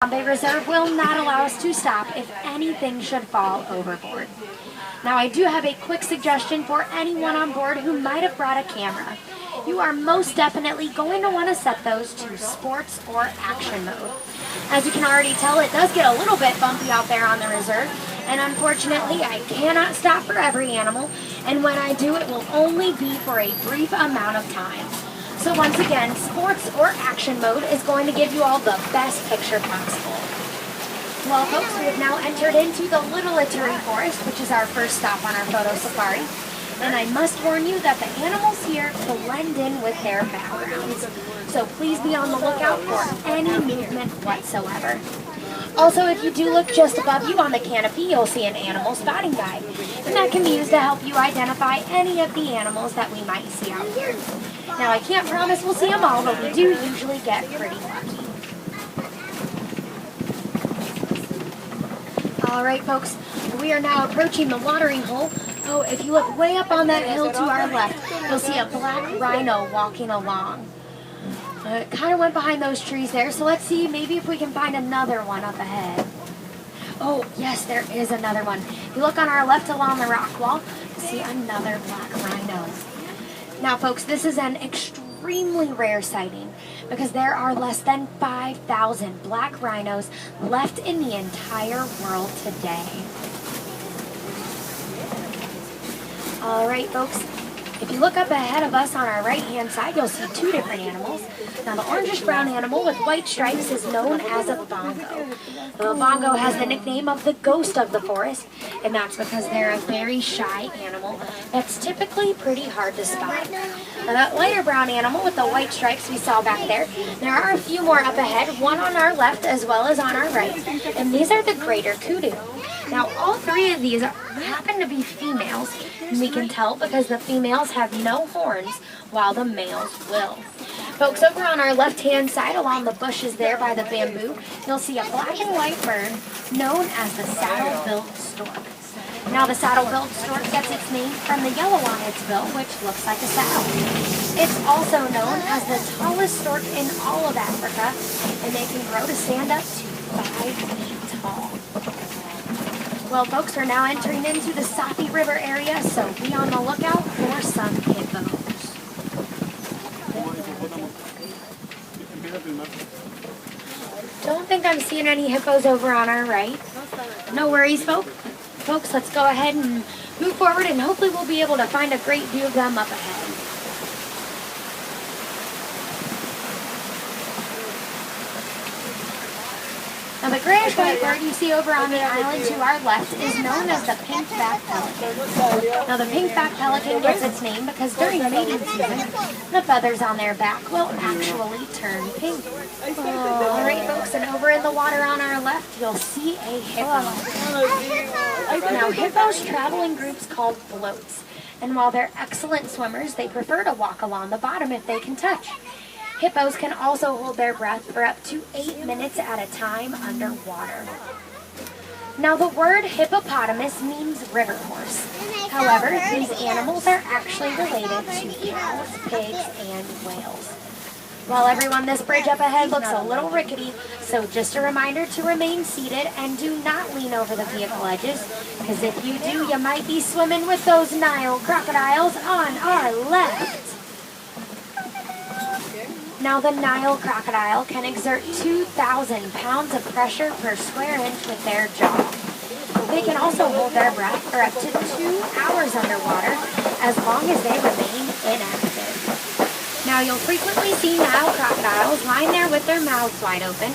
Bay Reserve will not allow us to stop if anything should fall overboard. Now I do have a quick suggestion for anyone on board who might have brought a camera. You are most definitely going to want to set those to sports or action mode. As you can already tell, it does get a little bit bumpy out there on the reserve, and unfortunately I cannot stop for every animal, and when I do it will only be for a brief amount of time. So once again, sports or action mode is going to give you all the best picture possible. Well folks, we have now entered into the Little Ituri Forest, which is our first stop on our photo safari. And I must warn you that the animals here blend in with their backgrounds. So please be on the lookout for any movement whatsoever. Also, if you do look just above you on the canopy, you'll see an animal spotting guide. And that can be used to help you identify any of the animals that we might see out here. Now, I can't promise we'll see them all, but we do usually get pretty lucky. Alright folks, we are now approaching the watering hole. Oh, if you look way up on that hill to our left, you'll see a black rhino walking along. It kind of went behind those trees there, so let's see maybe if we can find another one up ahead. Oh, yes, there is another one. If you look on our left along the rock wall, you see another black rhino. Now, folks, this is an extremely rare sighting because there are less than 5,000 black rhinos left in the entire world today. All right, folks. If you look up ahead of us on our right-hand side, you'll see two different animals. Now, the orangish-brown animal with white stripes is known as a bongo. The bongo has the nickname of the ghost of the forest, and that's because they're a very shy animal that's typically pretty hard to spot. Now, that lighter brown animal with the white stripes we saw back there are a few more up ahead, one on our left as well as on our right, and these are the greater kudu. Now, all three of these happen to be females, and we can tell because the females have no horns, while the males will. Folks, over on our left-hand side, along the bushes there by the bamboo, you'll see a black and white bird known as the saddle-billed stork. Now, the saddle-billed stork gets its name from the yellow on its bill, which looks like a saddle. It's also known as the tallest stork in all of Africa, and they can grow to stand up to 5 feet tall. Well, folks, we're now entering into the Safi River area, so be on the lookout for some hippos. Don't think I'm seeing any hippos over on our right. No worries, folks. Folks, let's go ahead and move forward, and hopefully we'll be able to find a great view of them up ahead. Now, the grayish-white bird you see over on the island to our left is known as the pink-backed pelican. Now, the pink-backed pelican gets its name because during mating season, the feathers on their back will actually turn pink. All right, folks, and over in the water on our left, you'll see a hippo. Now, hippos travel in groups called floats, and while they're excellent swimmers, they prefer to walk along the bottom if they can touch. Hippos can also hold their breath for up to 8 minutes at a time underwater. Now, the word hippopotamus means river horse. However, these animals are actually related to cows, pigs, and whales. Well, everyone, this bridge up ahead looks a little rickety, so just a reminder to remain seated and do not lean over the vehicle edges, because if you do, you might be swimming with those Nile crocodiles on our left. Now, the Nile crocodile can exert 2,000 pounds of pressure per square inch with their jaw. They can also hold their breath for up to 2 hours underwater, as long as they remain inactive. Now, you'll frequently see Nile crocodiles lying there with their mouths wide open,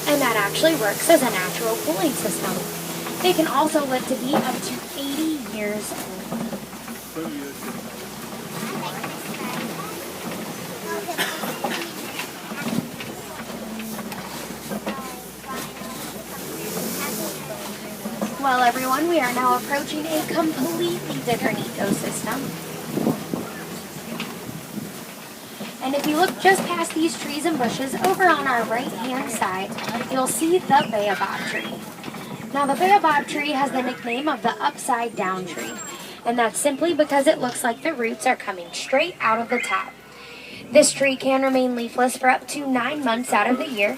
and that actually works as a natural cooling system. They can also live to be up to 80 years old. Well, everyone, we are now approaching a completely different ecosystem. And if you look just past these trees and bushes, over on our right-hand side, you'll see the baobab tree. Now, the baobab tree has the nickname of the upside-down tree, and that's simply because it looks like the roots are coming straight out of the top. This tree can remain leafless for up to 9 months out of the year,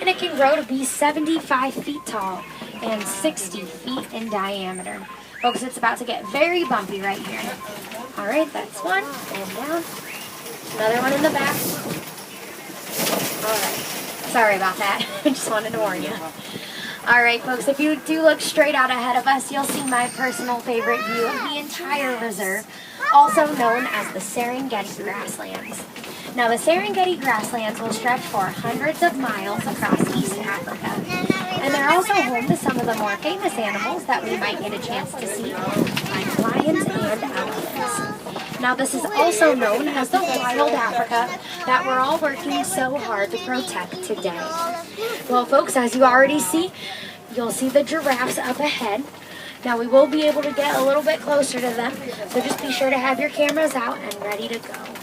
and it can grow to be 75 feet tall and 60 feet in diameter. Folks, it's about to get very bumpy right here. All right, that's one, and down. Another one in the back. All right, sorry about that. I just wanted to warn you. All right, folks, if you do look straight out ahead of us, you'll see my personal favorite view of the entire reserve, also known as the Serengeti grasslands. Now, the Serengeti grasslands will stretch for hundreds of miles across East Africa, and they're also home to some of the more famous animals that we might get a chance to see, like lions and elephants. Now, this is also known as the wild Africa that we're all working so hard to protect today. Well, folks, as you already see, you'll see the giraffes up ahead. Now, we will be able to get a little bit closer to them, so just be sure to have your cameras out and ready to go.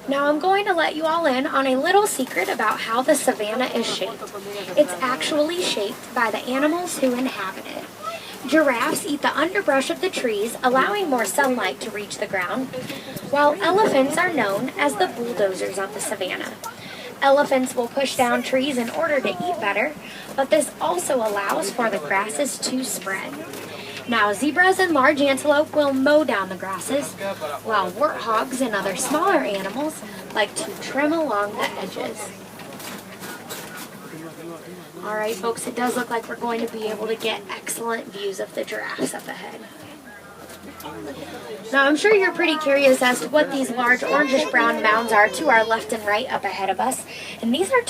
Now, I'm going to let you all in on a little secret about how the savannah is shaped. It's actually shaped by the animals who inhabit it. Giraffes eat the underbrush of the trees, allowing more sunlight to reach the ground, while elephants are known as the bulldozers of the savannah. Elephants will push down trees in order to eat better, but this also allows for the grasses to spread. Now, zebras and large antelope will mow down the grasses, while warthogs and other smaller animals like to trim along the edges. All right, folks, it does look like we're going to be able to get excellent views of the giraffes up ahead. Now, I'm sure you're pretty curious as to what these large orangish-brown mounds are to our left and right up ahead of us, and these are